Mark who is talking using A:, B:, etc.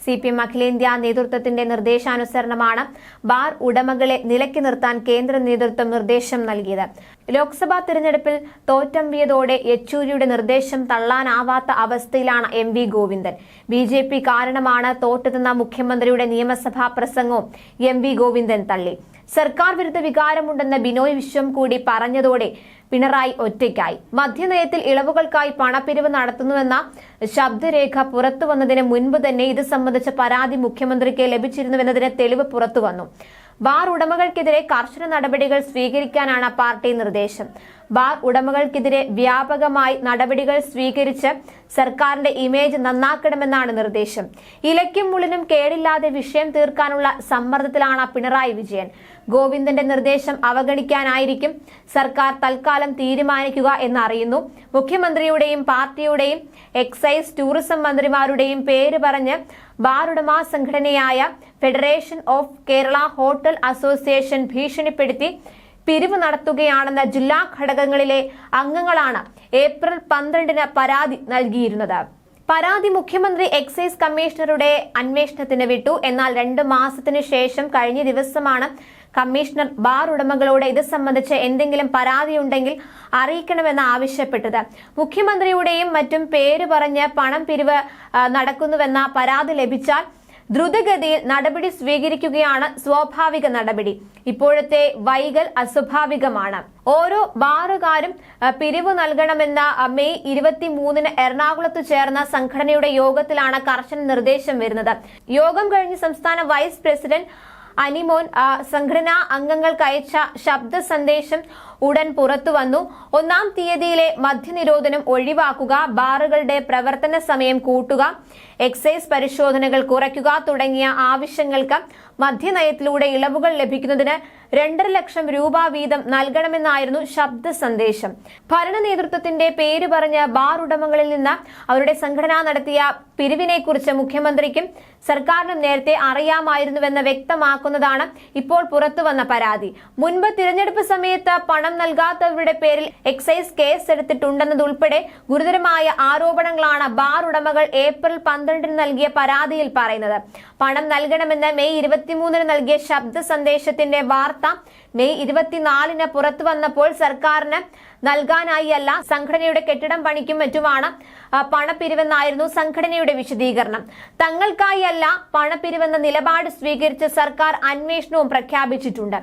A: CPM അഖിലേന്ത്യാ നേതൃത്വത്തിന്റെ നിർദ്ദേശാനുസരണമാണ് bar ഉടമകളെ നിലയ്ക്ക് നിർത്താൻ കേന്ദ്ര നേതൃത്വം നിർദ്ദേശം നൽകിയത്. ലോക്സഭാ തിരഞ്ഞെടുപ്പിൽ തോറ്റമ്പിയതോടെ യെച്ചൂരിയുടെ നിർദ്ദേശം തള്ളാനാവാത്ത അവസ്ഥയിലാണ് MV ഗോവിന്ദൻ. BJP കാരണമാണ് തോറ്റതെന്ന മുഖ്യമന്ത്രിയുടെ നിയമസഭാ പ്രസംഗവും MV ഗോവിന്ദൻ തള്ളി. സർക്കാർ വിരുദ്ധ വികാരമുണ്ടെന്ന് ബിനോയ് വിശ്വം കൂടി പറഞ്ഞതോടെ പിണറായി ഒറ്റയ്ക്കായി. മദ്യനയത്തിൽ ഇളവുകൾക്കായി പണപ്പിരിവ് നടത്തുന്നുവെന്ന ശബ്ദരേഖ പുറത്തുവന്നതിന് മുൻപ് തന്നെ ഇത് സംബന്ധിച്ച പരാതി മുഖ്യമന്ത്രിക്ക് ലഭിച്ചിരുന്നുവെന്നതിന് തെളിവ് പുറത്തുവന്നു. ബാർ ഉടമകൾക്കെതിരെ കർശന നടപടികൾ സ്വീകരിക്കാനാണ് പാർട്ടി നിർദ്ദേശം. ബാർ ഉടമകൾക്കെതിരെ വ്യാപകമായി നടപടികൾ സ്വീകരിച്ച് സർക്കാരിന്റെ ഇമേജ് നന്നാക്കണമെന്നാണ് നിർദ്ദേശം. ഇലയ്ക്കും മുള്ളിനും കേടില്ലാതെ വിഷയം തീർക്കാനുള്ള സമ്മർദ്ദത്തിലാണ് പിണറായി വിജയൻ. ഗോവിന്ദന്റെ നിർദ്ദേശം അവഗണിക്കാനായിരിക്കും സർക്കാർ തൽക്കാലം തീരുമാനിക്കുക എന്നറിയുന്നു. മുഖ്യമന്ത്രിയുടെയും പാർട്ടിയുടെയും എക്സൈസ് ടൂറിസം മന്ത്രിമാരുടെയും പേര് പറഞ്ഞ് ബാർ ഉടമ സംഘടനയായ federation of Kerala hotel association ഭീഷണിപ്പെടുത്തി പിരിവ് നടത്തുകയാണെന്ന ജില്ലാ ഘടകങ്ങളിലെ അംഗങ്ങളാണ് ഏപ്രിൽ 12-ന് പരാതി നൽകിയിരുന്നത്. പരാതി മുഖ്യമന്ത്രി എക്സൈസ് കമ്മീഷണറുടെ അന്വേഷണത്തിന് വിട്ടു. എന്നാൽ 2 മാസത്തിനു ശേഷം കഴിഞ്ഞ ദിവസമാണ് കമ്മീഷണർ ബാർ ഉടമകളോട് ഇത് സംബന്ധിച്ച് എന്തെങ്കിലും പരാതിയുണ്ടെങ്കിൽ അറിയിക്കണമെന്ന് ആവശ്യപ്പെട്ടത്. മുഖ്യമന്ത്രിയുടെയും മറ്റും പേര് പറഞ്ഞ് പണം പിരിവ് നടക്കുന്നുവെന്ന പരാതി ലഭിച്ചാൽ ദ്രുതഗതിയിൽ നടപടി സ്വീകരിക്കുകയാണ് സ്വാഭാവിക നടപടി. ഇപ്പോഴത്തെ വൈകൽ അസ്വാഭാവികമാണ്. ഓരോ ബാറുകാരും പിരിവ് നൽകണമെന്ന മെയ് 23-ന് എറണാകുളത്ത് ചേർന്ന സംഘടനയുടെ യോഗത്തിലാണ് കർശന നിർദ്ദേശം വരുന്നത്. യോഗം കഴിഞ്ഞ് സംസ്ഥാന വൈസ് പ്രസിഡന്റ് അനിമോൻ സംഘടനാ അംഗങ്ങൾക്ക് അയച്ച ശബ്ദ സന്ദേശം ഉടൻ പുറത്തു വന്നു. 1-ാം തീയതിയിലെ മദ്യനിരോധനം ഒഴിവാക്കുക, ബാറുകളുടെ പ്രവർത്തന സമയം കൂട്ടുക, എക്സൈസ് പരിശോധനകൾ കുറയ്ക്കുക തുടങ്ങിയ ആവശ്യങ്ങൾക്ക് മദ്യനയത്തിലൂടെ ഇളവുകൾ ലഭിക്കുന്നതിന് 2.5 ലക്ഷം രൂപ വീതം നൽകണമെന്നായിരുന്നു ശബ്ദ സന്ദേശം. ഭരണ നേതൃത്വത്തിന്റെ പേര് പറഞ്ഞ് ബാർ ഉടമകളിൽ നിന്ന് അവരുടെ സംഘടന നടത്തിയ പിരിവിനെക്കുറിച്ച് മുഖ്യമന്ത്രിക്കും സർക്കാരിനും നേരത്തെ അറിയാമായിരുന്നുവെന്ന് വ്യക്തമാക്കുന്നതാണ് ഇപ്പോൾ പുറത്തുവന്ന പരാതി. മുൻപ് തിരഞ്ഞെടുപ്പ് സമയത്ത് പണം നൽകാത്തവരുടെ പേരിൽ എക്സൈസ് കേസ് എടുത്തിട്ടുണ്ടെന്നതുൾപ്പെടെ ഗുരുതരമായ ആരോപണങ്ങളാണ് ബാർ ഉടമകൾ ഏപ്രിൽ 12-ന് നൽകിയ പരാതിയിൽ പറയുന്നത്. പണം നൽകണമെന്ന് മെയ് 23-ന് നൽകിയ ശബ്ദ സന്ദേശത്തിന്റെ വാർത്ത മെയ് 24-ന് പുറത്തു വന്നപ്പോൾ സർക്കാരിന് നൽകാനായി അല്ല, സംഘടനയുടെ കെട്ടിടം പണിക്കും മറ്റുമാണ് പണപ്പിരിവെന്നായിരുന്നു സംഘടനയുടെ വിശദീകരണം. തങ്ങൾക്കായി അല്ല പണപ്പിരിവെന്ന നിലപാട് സ്വീകരിച്ച് സർക്കാർ അന്വേഷണവും പ്രഖ്യാപിച്ചിട്ടുണ്ട്.